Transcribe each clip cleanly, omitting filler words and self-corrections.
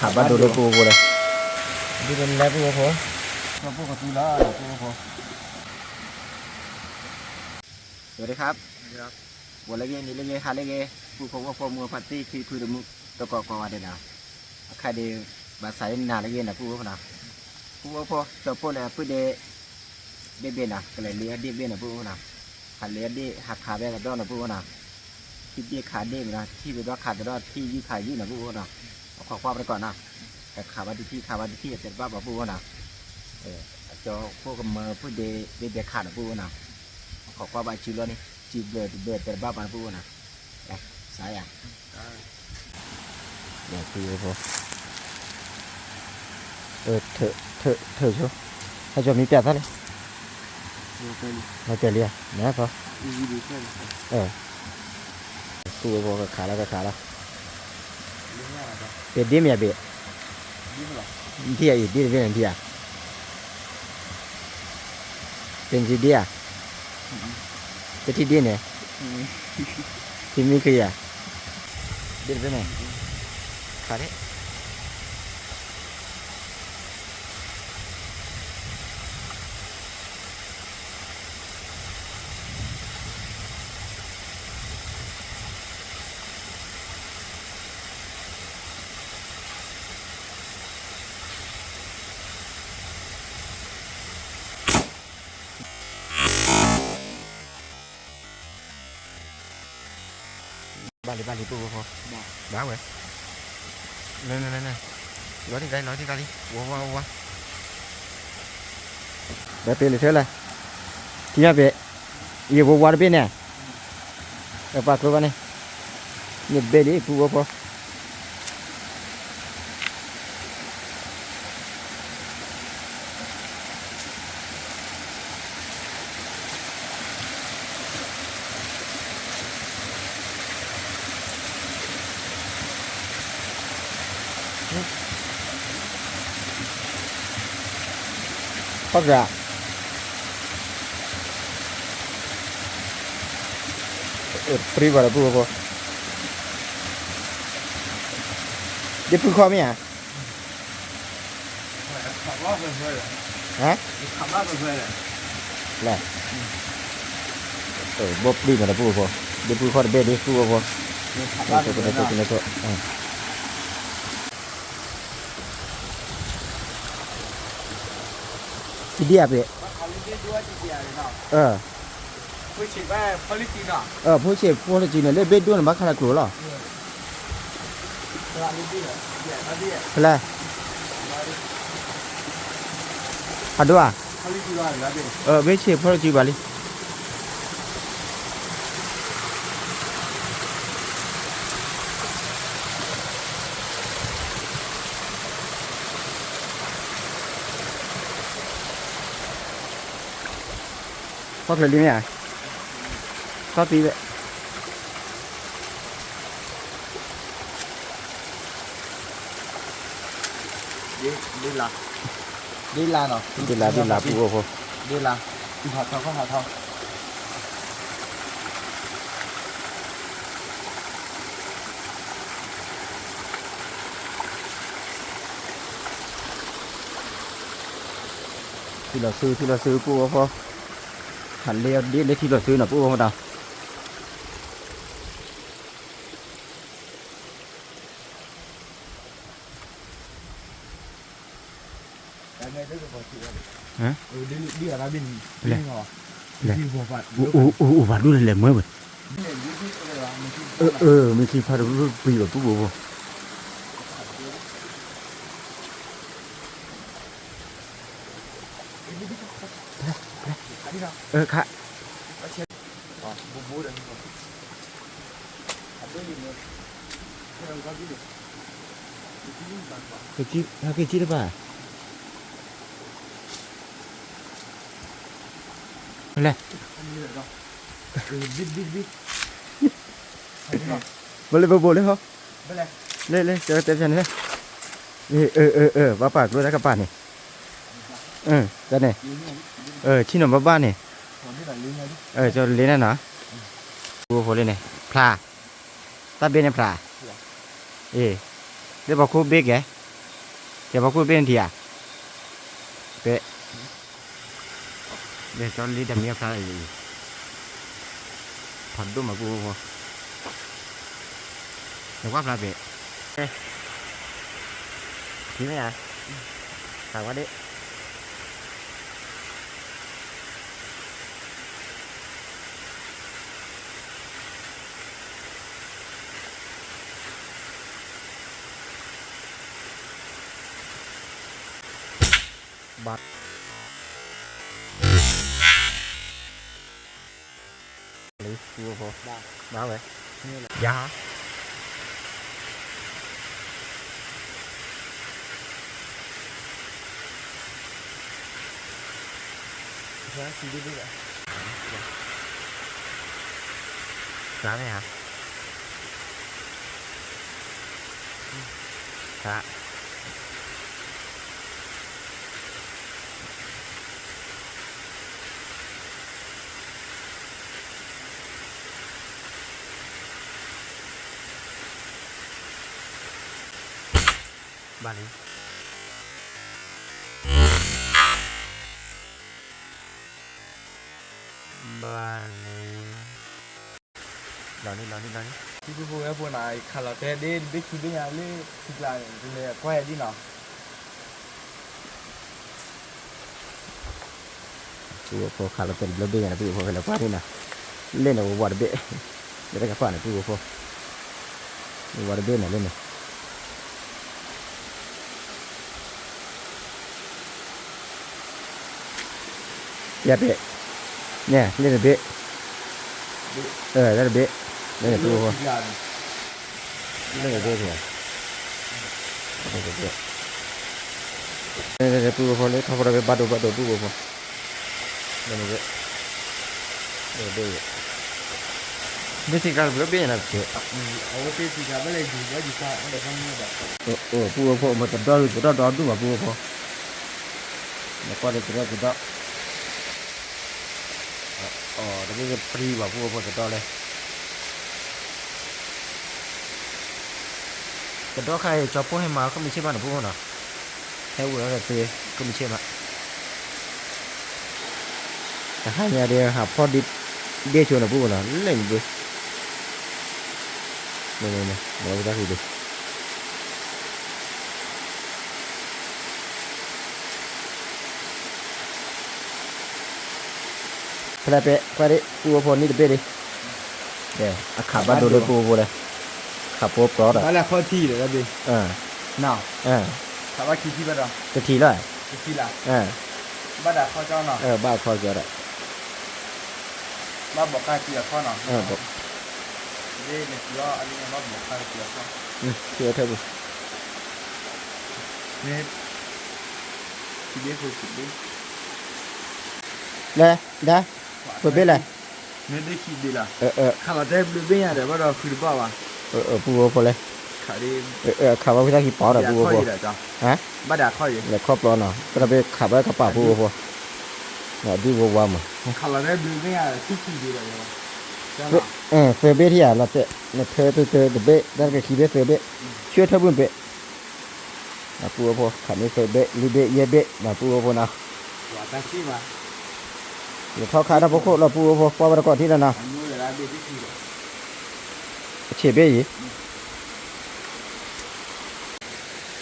ขับมาดูปูเลยดูเป็นแล้วปูพอเราปูกับปูแล้วปูพอสวัสดีครับวันเล่นนี่เล่นฮาเล่นปูพงว่าพอมัวปาร์ตี้คือดมุตะกอกมาเด่นนะใครเดบาสายนาเล่นนะปูนะปูพอจบปูแล้วปูเดเบี้ยนะก็เลยเลี้ยเบี้ยนะปูนะหันเลี้ยเดหักขาแบบดอนนะปูนะที่เบี้ยขาเด้นะที่เป็นว่าขาดก็ที่ยืดขายืดนะปูนะเอาขอความไปก่อนนะแต่ขาวันที่ขาวันที่เสร็จบ้าปูนะจอพวกมือพูดเดขาดปูนะขอความไปชิลนี่ชิลเบิดแต่บ้าปูนะสายอ่ะเดี๋ยวคุยกับพอเธอชัวให้จอมีแปดเท่าไหร่เราจะเรียนะพอคุยกับพอขาแล้วเป็ดดีไหมเบ็ดที่อ่ะดีเป็นที่อ่ะเป็นที่ดีอ่ะเป็นที่ดีเนี่ยที่มีคืออ่ะดีเป็นไงขาดิbali tu kau, dah weh, nah, nói đi đây, wow, dah pilih saya, tiada be, ia bawa be ni, apa kau ni, ni be ni tu apa, phát ra free vào là bùa đi phun kho mấy à hả là bóp đi mà là bùa đi phun kho là bê đi bùa tôiที่เดียบเลยผู้ชีพว่าพลิตีน่ะผู้เชฟพลิตีน่ะเล่นเบ็ดด้วยนะบ้าขนาดกลัวหรออะไรฮัดด้วยพลิตีว่าอะไรเบ็ดเชฟพลิตีบาลีพอเกิดดีไหมอ่ะพอปีเลยดีลาเนาะดีลาปูโอ้โหดีลาหาทองก็หาทองที่เราซื้อปูโอ้โหหันเลี้ยวดีเลยที่เราซื้อหน่ะปูโอ้โหดาวฮะดีอะไรบินบินเหรอบินหัวฝัดฝัดดูเลยเมื่อวันมีที่พาดูปีแบบปูโอ้โหค่ะบูดอันนี้อันนี้เนี่ยเราก็ดีcái chi đó bà này boleh boleh ho lên chờ tiếp chân nữa bà bạc luôn đấy các bạn này cái này chi nó bà này cho lên này nó vô lên này pla ta bên này pla để bảo cô biết cái จะบอกกูเป็นทีอ่ะเป๊ะเดี๋ยวตอนนี้จะมีอะไรอยู่ผัดดุ้มมากูพอเดี๋ยวว่าปลาเป๊ะทีไหมอ่ะถามว่าดิบัตรหรือกูพอบ้าไหมยาร้านซีดีด้วยร้านไหนฮะร้านบ้านนี้บ้านนี้รอนี่ที่กูพูดว่าพวกนายคาราเต้เด่นบิ๊กคิดยังเล่ทุกอย่างจริงเลยก็แค่ดีเนาะ tu po khala tel blobe ya tu po khala pa ni na le na war be le ka pa na tu po war be na le na ya be nè le na be le be le na tu po le na be thì le tu po le thapra be ba do tu po le na be le beนี่สิการblobe ya na be เอาไปสิครับไม่เลยดูว่าดีกว่าไม่ได้ทำเนี่ยแบบ ปูพอมาตัดดอดูมาปูพอแล้วก็ได้ตัวดอเดี๋ยวนี้ปรีว่าปูพอตัดดอเลยตัดดอใครชอบพูดให้มาก็ไม่ใช่บ้านปูนะให้วัวแล้วเตะก็ไม่ใช่มาแต่ให้เนี่ยเดี๋ยวหาพอดิเบี้ยชวนนะปูนะเล่นดิเนี่ยเราจะคุยดิพลาเปะพอดิปูพอนี่เปะดิเดี๋ยวขับบ้านดูเลยปูเลยขับปูปลอดอ่ะ นั่นแหละข้อที่เลยนะดิ น่า ถามว่าคิดที่บ้านเรา จะทีละ คิดที่ละบ้านเราข้อเจ้าเนาะ บ้าพอเกิดอ่ะ บ้านบอกการเกี่ยวข้อเนาะ บอก เล่นเนี่ยล้ออันนี้บ้านบอกการเกี่ยวข้อ เชื่อเธอบุ เนี่ยคิดดีคือคิดดี เลยได้เปิดเบี้ยเลย เนี่ยได้คิดดีละ เออ ข้ามาได้บลูเบียเดี๋ยวว่าเราคือบ้าวะ ปูพอเลย ขาดี ขับว่าพิธาขีปอดอ่ะปูพอฮะ บ้านด่าข้ออยู่ แล้วครอบร้อนเนาะก็จะไปขับไว้ขับป่าปูพอเนี่ยดูวัวมา ข้ามาได้บลูเบียที่คิดดีเลยเจ้า เฟเบ้ที่อ่ะเราเตะเนี่ยเธอเดเบ้ได้ก็ขี่เบ้เฟเบ้ช่วยเธอบุญเบ้นะปูพอขับไม่เฟเบ้ลีเบ้เยเบ้นะปูพอนะ ว่าแต่ที่มา เดี๋ยวเขาขายเราพวกเราปูพอพอไปก่อนที่นั่นนะ อันนู้นเลยนะเด็กที่คิด เฉยเบ้ยี่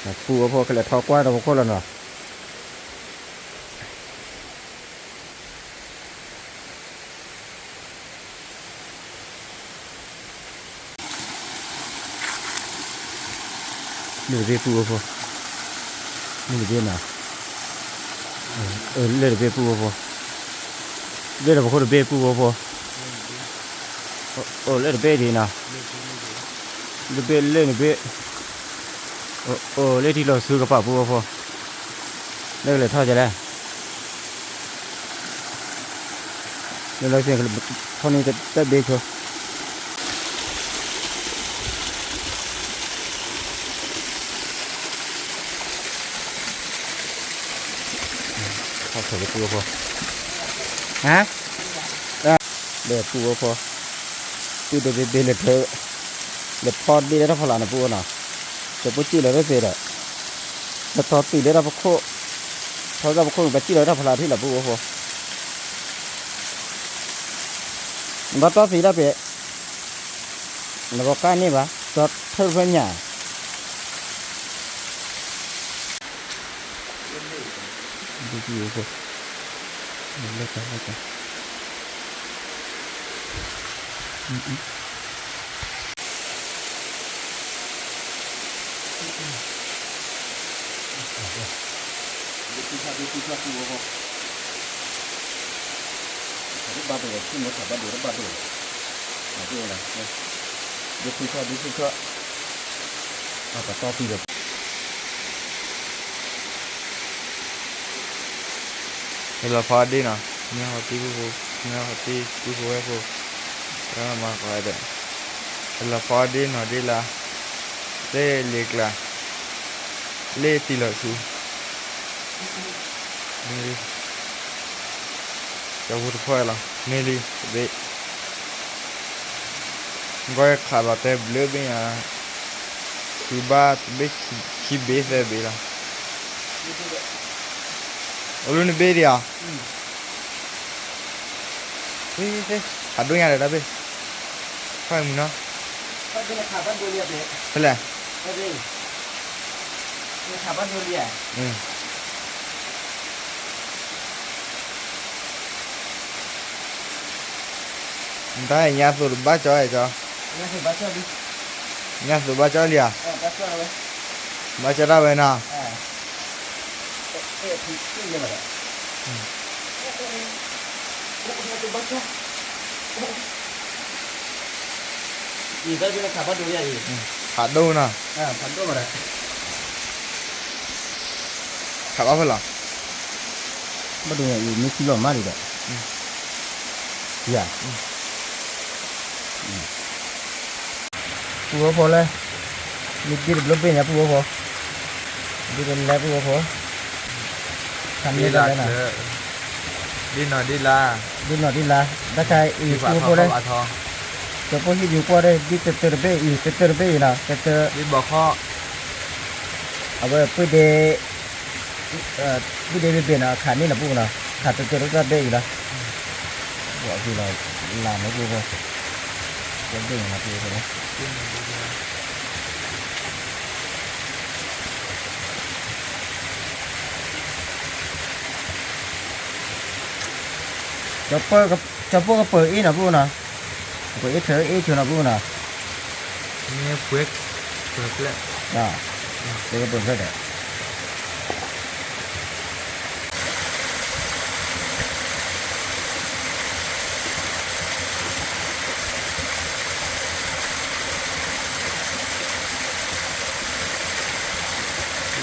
นะปูพอก็เลยทอกว่าเราพวกเราเนาะนี่เบ้ปูพอนี่เบ้นะเลยเบ้ปูพอเลยเราพวกเราเบ้ปูพอเลยเบ้ดีนะเลยเบ้เลยเบ้เลยที่เราซื้อกระเป๋าปูพอเลยทอดจะได้เลยเราเสียงเท่านี้จะเบ้ชัวข้าวสวยปูพอฮะเดี๋ยวปูพอปูเดี๋ยวเดี๋ยวเธอเดี๋ยวพอดีแล้วถ้าพลานะปูนะจะปูจีเลยได้เสร็จอ่ะ แต่ตอนตีได้รับโคเขารับโคแบบที่เราทำพลาที่เราพูดว่าพอบัดตอนสีได้เปะแล้วก็การนี่ปะตอนเท่าเป็นหยาดูที่อยู่พอเล็กๆเล็กๆดูที่ว่าพอ บาดูขึ้นมาขับบาดูแล้วบาดูมาดูอะไรเนี่ยดูที่ชอบเอาแต่ต่อปีแบบ la fadi na nya hoti ko nya hoti ku ko ko ra ma ko de la fadi na de la le lekla le ti lo su ni ya wo ko la ni li de goy khala te bleu bien ya tu ba be ki be fe be la Olu ni beri ya. Wih, aduh yang ada tapi. Kau yang mana? Kau jenis kapan dulu ya be? Belah. Tapi, ini kapan dulu ya? Entah yang tu baca aja. Ini baca di. Yang tu baca dia. Baca apa? Baca dah benar. Ini mana? Baca. Ini tadi jenis kapan dulu ya ini? Kado na. Kado mana? Kado apa lah? Baru ya ini kilo mari dah. Ya. Pua boleh. Mikir lebih ya pua boleh. Di dalam pua boleh. Kami dah na. Đi la. Đi la. Dah cai ini pua boleh. Cepat hidup pua deh. Di terbe na. Đi bỏ kho. Apa pede. Pede lebih na. Kami na pua na. Kata terbe lah. Buat kita làm nó pua. Cái gì mà pua thôi. Chopper cái bự ít là bu nè, bự ít thở ít chỗ là bu nè, Ini quick. Quick lah. đó, đây cái bự rất đẹp.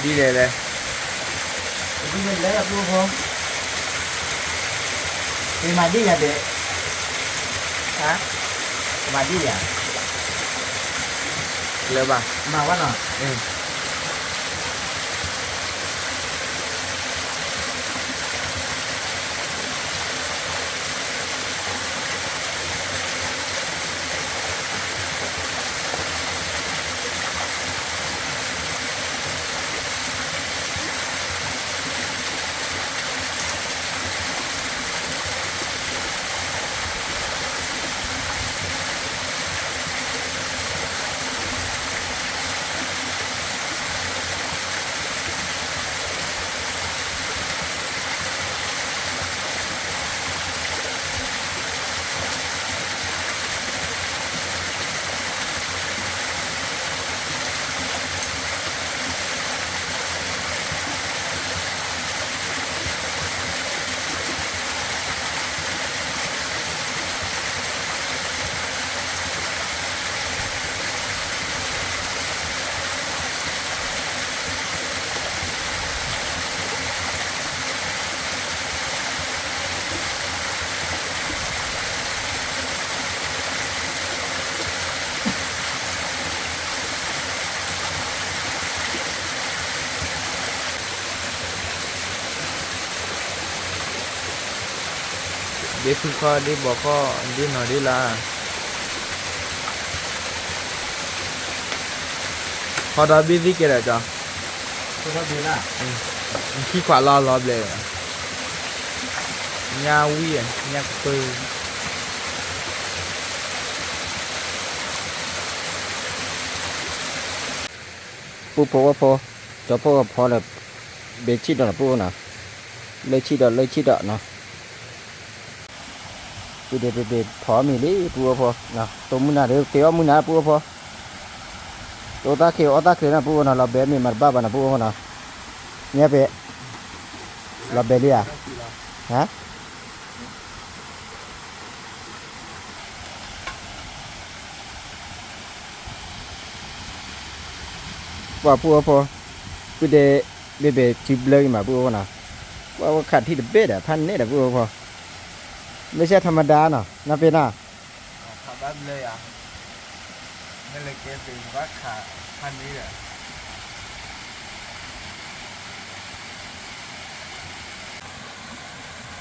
Đi đây đây. Đi bên đấy là bu không? Đi mà đi là để, hả? Mà đi à? Lỡ bà. Mà quá nào? Đi phi kho đi bỏ kho đi nói đi là. Kho đã biết gì kia rồi cho. ตัวเราเดือดละ มันขี้ขวาล้อรอบเลยยาวิ่งยาปืน ปูโพว่าพอจะพอพอเลยเบชิดอปูนะเลยชิดอนะปูเดเบพอมีเลยปูพอนะตัวมุนาเดียวเตี้ยมุนาปูพอตัวตาเขียวตาเขียวนะปูนะเราเบมีมันบ้าบ้านะปูนะเนี่ยเบเราเบลียฮะว่าปูพอปูเดเบจิบเลยมาปูนะว่าขาดที่เดเบดอ่ะพันเนี่ยเดปูพอไม่ใช่ธรรมดาเนาะน่าเป็นน่ะ ขับแบบเลยนั่นเลยเกมเป็นว่าขาพันนี้แหละ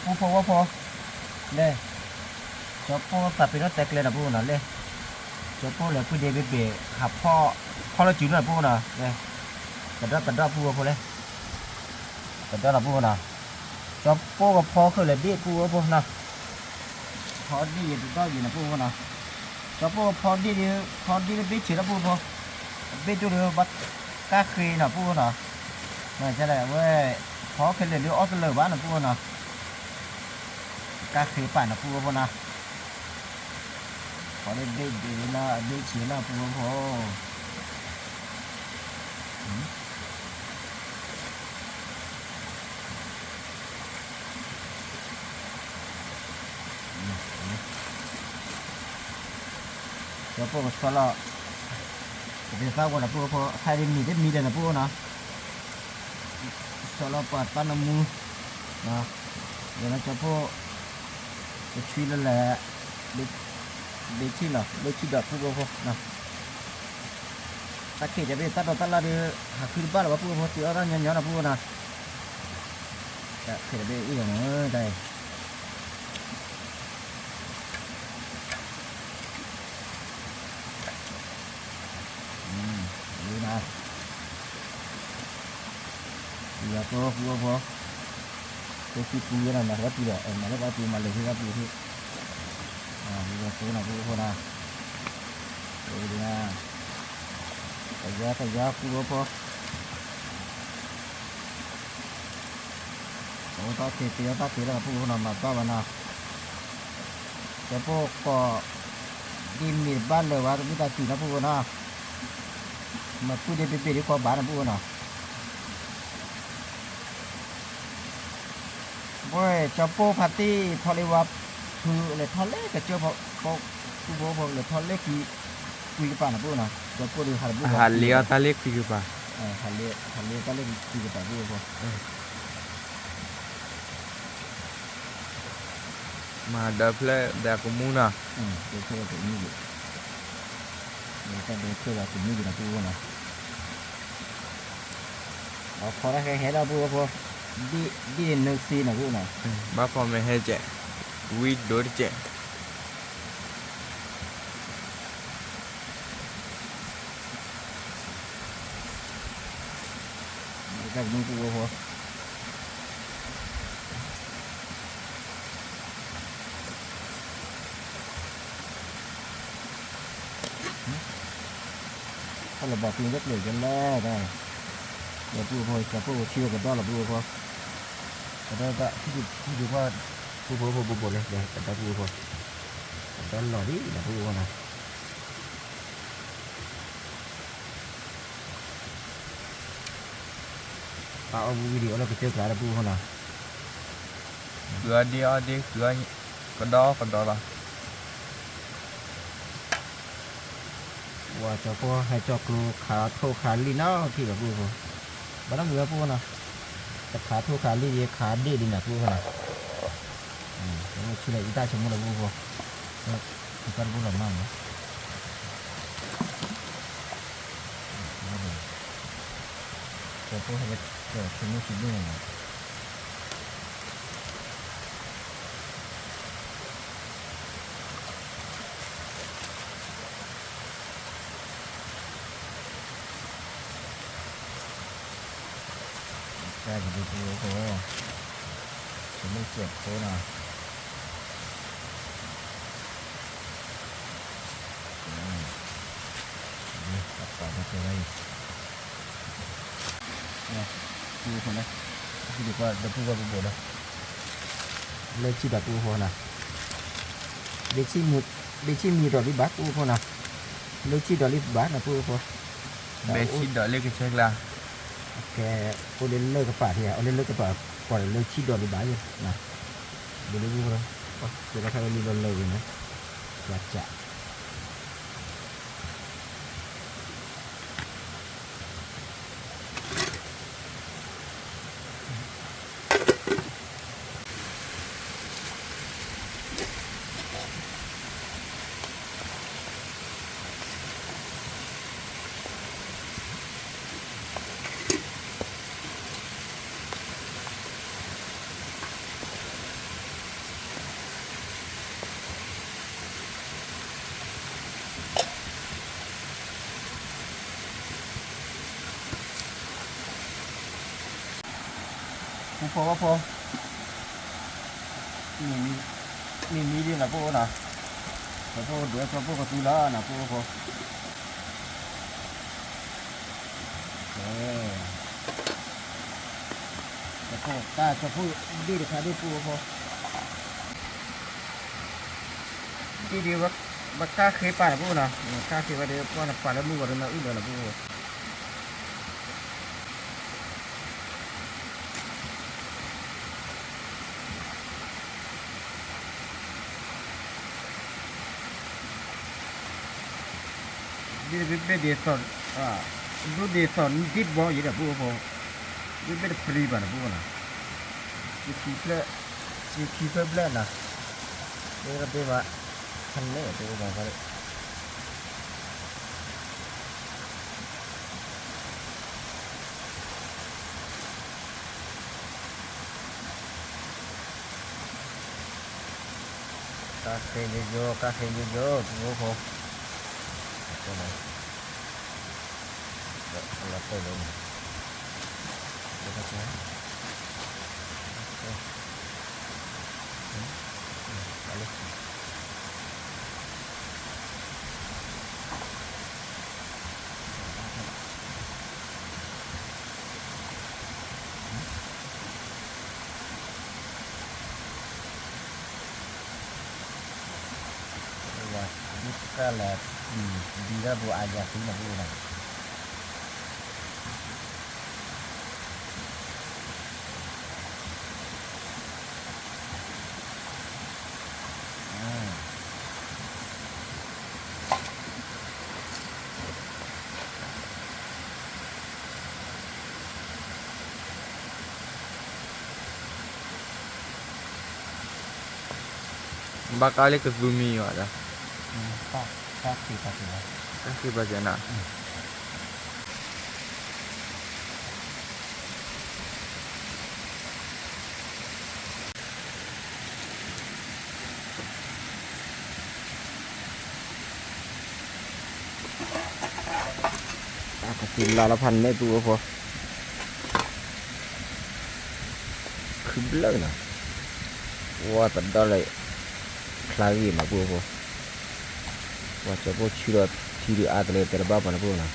ปูพอว่าพอเล่จบปูตัดเป็นรถแตกเลยนะปูน่ะเล่จบปูเลยปูเดเบขับพ่อเราจิ้มนะปูน่ะเล่ตัดดอปูพอเลยตัดดอปูน่ะจบปูกับพอคือเลยดีปูพอนะพอดีอยู่ก็อยู่นะปูน่ะจบปูพอดีเบชินะปูพอเบจุดบัดกาคีนะปูน่ะน่าจะได้เว้ยพอคือเลยเดี๋ยวออสเลยบ้านนะปูน่ะกาคือป่านนะปูพอนะขอได้ดีนะได้ฉีนะปูพอเดี๋ยวปูสละเดี๋ยวฟ้าวันนะปูพอใครได้มีเลยนะปูนะสละปัดปั้นน้ำมือนะเดี๋ยวเราจะปูจะช่วยแล้วแหละเด็กที่เนาะเด็กที่ดอกพูดพอนะตะเกียบจะไปตัดดอกตัดละเดือหาขึ้นบ้านหรือว่าพูดพอเสียร้านยันย้อนนะพูดนะจะเขียนไปอีกอย่างได้ดูนะเดี๋ยวพอพูดพอตัวที่ปูนะมาแล้วปูเดี๋ยวมาแล้วปูมาเลยที่ว่าปูที่มีเงินนะปูนะดูนะแต่ยาปูพอโอ้ตาเตียวแล้วปูนะมาต้าวันนะแต่พวกก็ดินมีบ้านเลยว่ามีตาตีนะปูนะมาปูเดี๋ยวไปดีกว่าบ้านนะปูนะเว้ยจะปูพาร์ตี้ทอลิวับคือเลยทอเล็กกับเจ้าพอปูพอเลยทอเล็กที่คุยกับป้านะปูนะจะปูดูหาปู หาเลี้ยวตาเล็กพี่กูป่ะ หาเลี้ยตาเล็กคุยกับป้าปูพอ มาเดินเลยเดี๋ยวกูมูนะ เดี๋ยวเชื่อผมนี่อยู่เดี๋ยวเชื่อผมนี่อยู่นะปูนะเอาพอได้แค่เห็นแล้วปูพอดีเนื้อซีนะปูนะ บ้าพอไม่ให้เจ๊วีดโดดเจ๊ กับมึงปูพอถ้าเราบอกเพียงเล็กเหลือกันแล้วได้เดี๋ยวปูพอจะปูเชื่อกันได้หรือปูพอแต่ได้ที่ดูว่าปูพอบ่เลยเดี๋ยวแต่ปูพอแต่หล่อดินะปูพอนะเอาวิดีโอเราไปเจอกันนะปูพอนะ เกลือเดียวเกลือกระดอละ ว่าจะพอให้จอกลูขาโทขาลีน่าที่แบบพูดบ้านเหนือพูดนะแต่ขาโทขาลีขาดีดีนะพูดนะแล้วชื่ออะไรอีตาชมเราพูดอีตาพูดอะไรมั่งนะจะพอให้เกิดชมชิดด้วยนะ cái gì đi cô chúng mình chuyển cô nào đặt vào cái đây nè cô không đấy đi qua đập cô vào bộ đâu lấy chi đặt cô nào để chi mì rồi đi bát cô nào lấy chi rồi đi bát là cô Besi dah lagi cek lah. Oke, cô đến nơi cái phả thì ở lên nơi cái phả quả nơi chi đòn đi bái rồi này để đi vui thôi để nó thay đi đòn lời nữa chặt chặt phố nhìn đi là phố nào phố đuổi phố có tu lá là phố phố ta cho phố đi được hay đi phố đi bắt cá khế pa là phố nào cá khế pa đi qua là pa là mua vào là ít rồi là phố đi bên địa sòn lúc địa sòn ít bao nhiêu là bố bên free mà bố nào chỉ phép lên nào đây là bên mà thằng này ở đây mà vậy cà phê vô bố cái này là cái này cái này cái là đi ra bộ ai ra tí là vô này Bakal ke bumi ada. Kaki Kaki bagian nak. Kaki lalapan ni tu apa? Kebelak na. Wah tak dah lagi. Lagi nak apa? Wah coba ciri atlet terbab mana pun lah.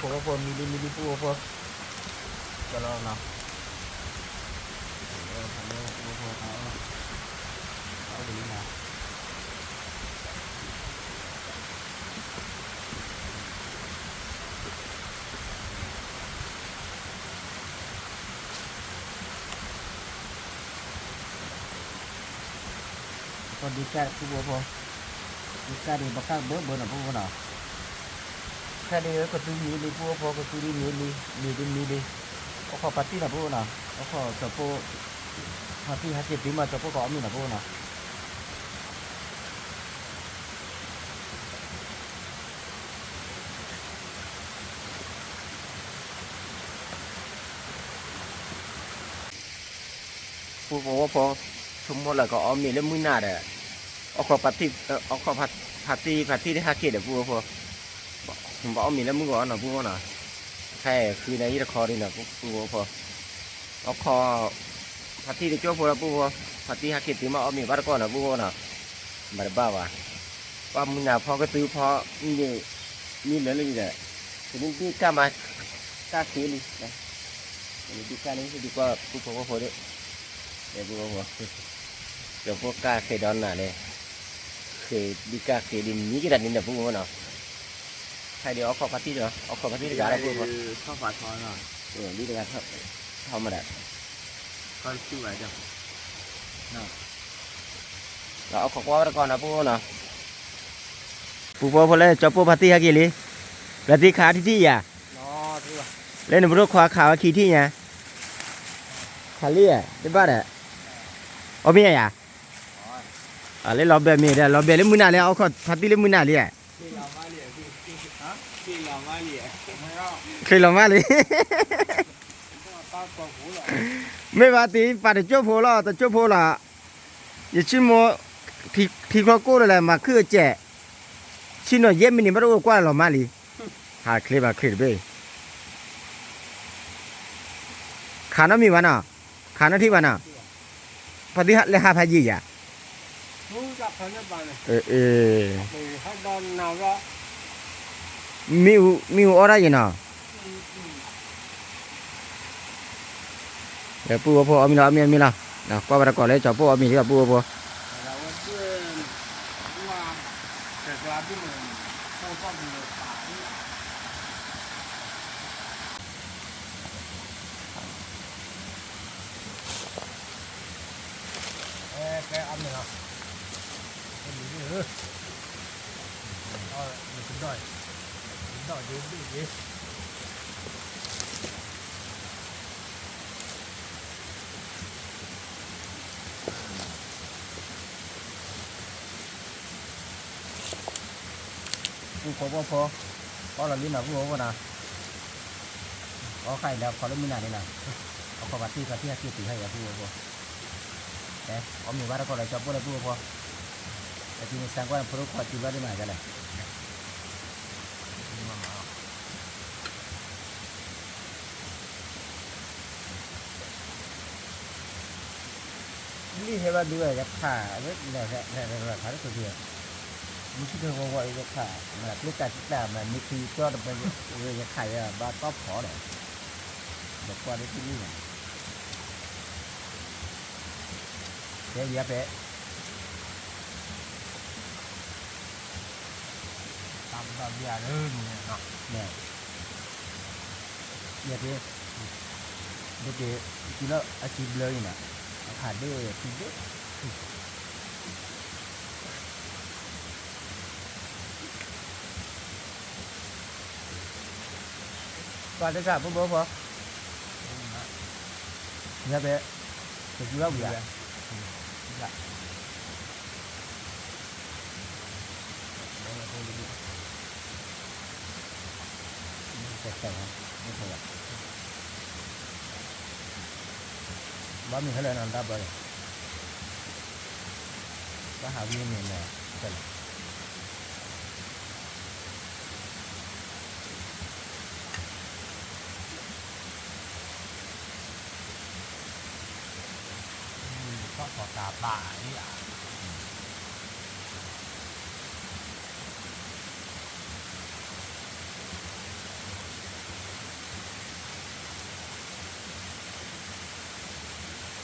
Apa mili pun apa? Kalau nak. Còn đi ca tu apa? Đi ca đi bakal ber apa nak? Ca đi có tu mili pu apa? Có tu mili. Có party nak apa nak? Có chapo party hasil terima chapo có amin apa nak? ผู้บอกว่าพอสมมติแล้วก็เอามีแล้วมือหน้าเด้อเอาขอปฏิเอาขอปฏิได้ฮักเกตเด้อผู้ว่าพอผมบอกเอามีแล้วมือก่อนนะผู้ว่าน่ะแค่คือในยี่ตะคอนี่น่ะผู้ว่าพอเอาคอปฏิได้โจ้ผู้ว่าผู้ว่าปฏิฮักเกตที่มาเอามีวัดก่อนนะผู้ว่าน่ะบ่ได้บ้าว่ะว่ามือหน้าพอก็ตื้อพอนี่เหลือเลยแหละทีนี้ที่กล้ามากล้าซื้อเลยนะนี่ดีกล้านี่ดีกว่าผู้ว่าพอเด้อเดี๋ยวผู้ว่าพอเดี๋ยวพวกกล้าเคยดอนน่ะเลยเคยดีกล้าเคยดินนี้กี่ดันนี่น่ะผู้ว่าน่ะใครเดี๋ยวเอาขอปฏิเนาะเอาขอปฏิได้การอะไรผู้ว่า ข้าวฝาทอนอ่ะ นี่เป็นการทำมาได้ ก็ชื่ออะไรจ้ะ เราเอาของว่าไปก่อนนะผู้เนาะผู้พ่อพอเลยจบผู้ปฏิฮักกี่ลิปฏิขาที่อ่ะ อ๋อที่ว่า เล่นในบริขวาขาวขี่ที่เนี่ยขาเลี่ยได้บ้าเด้อเอาเมียอ่ะเล่นรอบแบบมีเด้อรอบแบบเล่นมือหน้าเลยเอาขอปฏิเล่นมือหน้าเลย ที่เรามาเหลี่ยที่ฮะที่เรามาเหลี่ยไม่รอด เคยลองมาเลย ป้าปองหูหรอ ไม่ว่าตีปัดจุ๊บโพล่ะแต่จุ๊บโพล่ะอย่าชิมโมที่ครอบครัวเลยมาคือเจ๊ชิโนเย็นมินิมาดูกว่าหรอมาลีหาคลิปมาคลิปไปขาน้ำมีวะน่ะขาน้ำที่วะน่ะพอดีเลยหาพายีอ่ะ รู้จักเขาเนี่ยบ้านเลย เออ ไปให้ดอนนาวก็ มีอะไรอยู่น่ะเดี๋ยวปูพ่อมีแล้วมีแล้วนะก็ไปก่อนเลยจอปูมีที่ปูพ่อ เราว่าเพื่อนว่าแต่กลาที่มันเข้าป้อมอยู่ป่านี่แกเอาเนี่ยเนาะเป็นอย่างนี้เหรอเอาเป็นด้อยยืนดิ ปูพ่อเราลิ้นหน่ะปูพ่อนะเอาไข่แล้วขอเล่นมือหน้านี่นะเอาขอบัตรที่ให้ตีให้กับปูพ่อแต่เอามีว่าแล้วก็เลยจอปูเลยปูพ่อแต่ที่นี่สังกัดพวกขอจีบว่าได้ไหมกันเลยนี่เห็นว่าดูเลยจะผ่าเล็กเนี่ยผ่าได้ตัวเดียวมีที่เธอว่าจะผ่าแบบลูกกาจิตามันมีคือก็จะเป็นจะไข่อะบ้าต้อขอหน่อยเดี๋ยวกว่าได้ที่นี่เดี๋ยวเยอะไป ตามแบบยาเรื่องเนี่ยเนาะ nè giờ thì chỉ là chỉ lời nè hạt đi thì biết qua đây sao bố bố nhà bé thì chú đâu vậy dạไม่ใช่บ้านมีอะไรนั่นดับเลยบ้านหาวินเนี่ยนะใช่ก็ขอตาป่านี่อ่ะ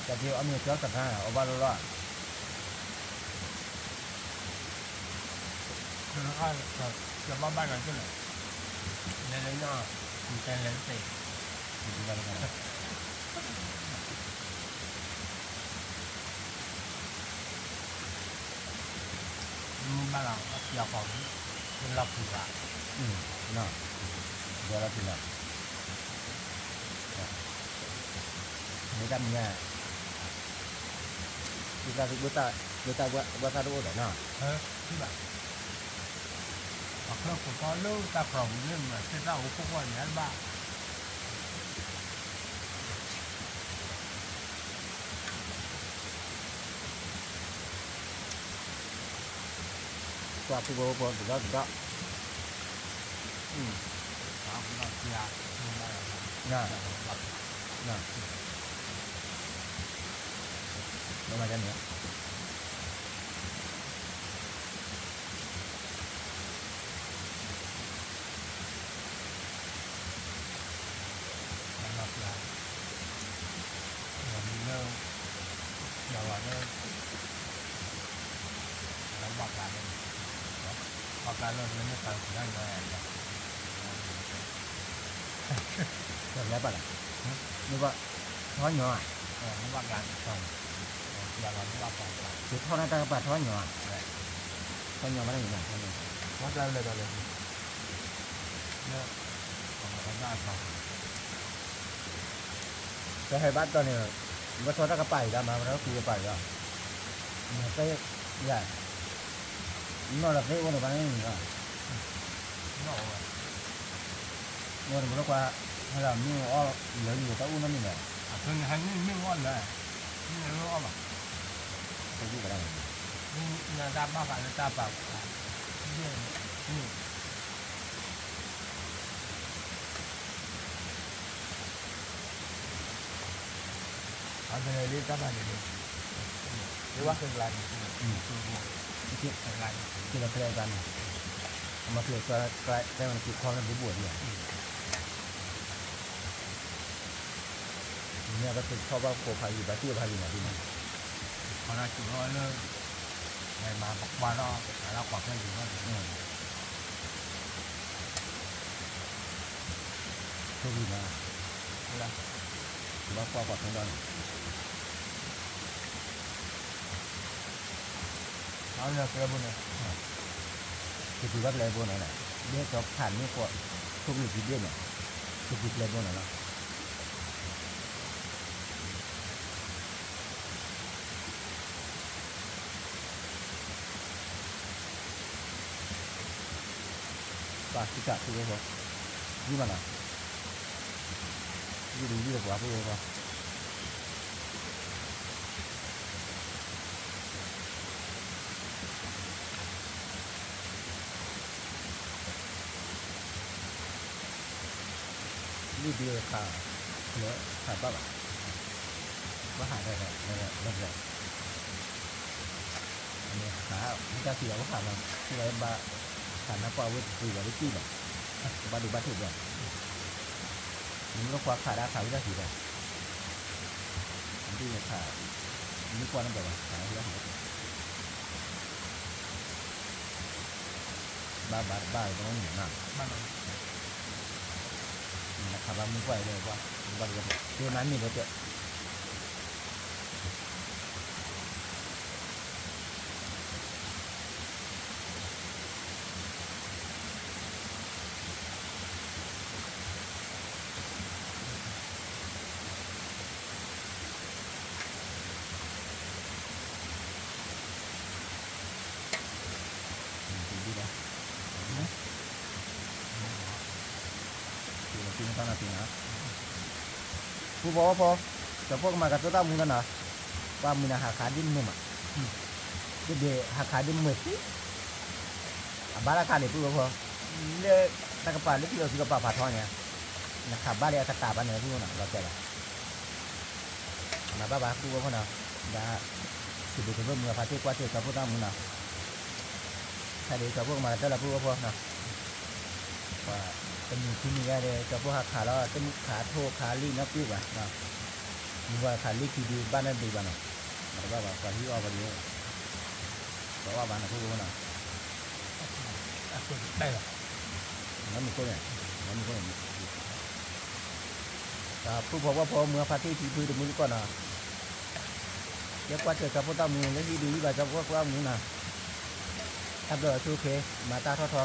แต่ที่เอามือเจ้าตัดหน้าเอาบ้านรอด แล้วก็จะบ้านกันก็เลยเล่นๆเนาะมีแต่เล่นเตะ อยู่บ้านกัน บ้านเราอยากของเป็นหลักถูกอ่ะ เนาะเดี๋ยวเราถึงแล้วไม่จำเนี่ยkita buat satu dah nah ที่แบบเครื่องผมก็เลิกตาพร้อมเรื่องมาเส้นเราพวกวันนี้บ้าง ว่าผู้บ่พอสุดยอดสุดยอดน่าน่าแล้วมาจากไหนแบบนี้ป่ะล่ะนึกว่าท้อนหยอคือท้อนนั่นตากระปาท้อนหยอท้อนหยอมาได้ยังไงท้อนหยอแต่ให้บัตรตอนนี้ว่าท้อนตากระปาอีกแล้วมาแล้วคือกระปาอีกแล้วเนี่ยไปใหญ่นอนหลับได้วันละวันนึงอ่ะนอนมันก็ว่าให้เรามีอ้อเหลืออยู่แต่อุ้นนั่นนี่แหละไปอยู่ก็ได้ที่เราเพลกันเอามาเพลก็ได้มันคือความนั้นบวชเนี่ยเนี่ยก็คือชอบว่าโคพาอยู่บ้านที่พาอยู่ไหนที่นั่นโชคดีนะถือว่าความปลอดภัยตอนนี้คือถือว่าอะไรบนไหนเรียกจบผ่านนี่ก็ทุกหลุดที่เบี้ยเนี่ยคือถืออะไรบนไหนล่ะป่าที่จับคือว่ายี่มันอ่ะยี่ดูยี่กว่าพูดว่ายี่ดีเลยค่ะเนื้อขาดบ้าแบบว่าหายได้เลยนั่นแหละอันนี้ขาไม่กล้าเสียว่าขาดมันที่ไรบ้าขาดนักว่าวุฒิหรือว่าวิจิแบบบ้าดูบ้าถูกแบบมันก็คว้าขาได้ขาวิจารณ์สีแบบที่ขานี่กว่านั่นแบบว่าขาที่ว่าบ้าต้องหนีมากนะครับว่ามึงไหวเลยว่าบ้าดูคือนั้นมีรถเยอะปีนี้ต้องนาทีนะผู้บอกว่าพอจะพวกมากับตัวตั้งมึงกันนะว่ามึงหาขาดิ้นมุมอ่ะเดี๋ยวหาขาดิ้นมืดบ้านราคาเลยผู้บอกพอเลือกตะกร้าเลือกที่เราซื้อกระป๋าผ่าท้อเนี่ยนะครับบ้านเรียกกระตาบ้านเหนือผู้น่ะเราแก่ละมาบ้าผู้บอกพอนะđã sử dụng cái vườn phát triển qua trời các quốc gia mình nào thay để các quốc mà rất là vui vô nào vàเป็นอยู่ที่นี่ได้กับพวกขาแล้วเป็นขาโทขาลีนับปีกว่านะมีว่าขาลีที่ดีบ้านนั้นดีบ้านน่ะแต่ว่าว่าที่ว่าวันนี้แต่ว่าบ้านน่ะพวกมันน่ะได้หรอนั่นมีคนเนี่ยนั่นมีคนเนี่ยแต่ผู้บอกว่าพอเมื่อพาที่ที่พื้นตรงนี้ก่อนน่ะเดี๋ยวกว่าเจอกับพวกตามีแล้วที่ดีแบบกับพวกเรานี่น่ะทำเลยโอเคมาตาท้อ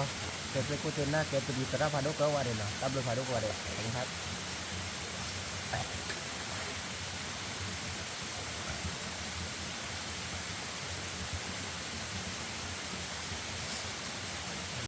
Kep ikutin na, kep di terap hadok ke wadah, tablo hadok wadah,ครับ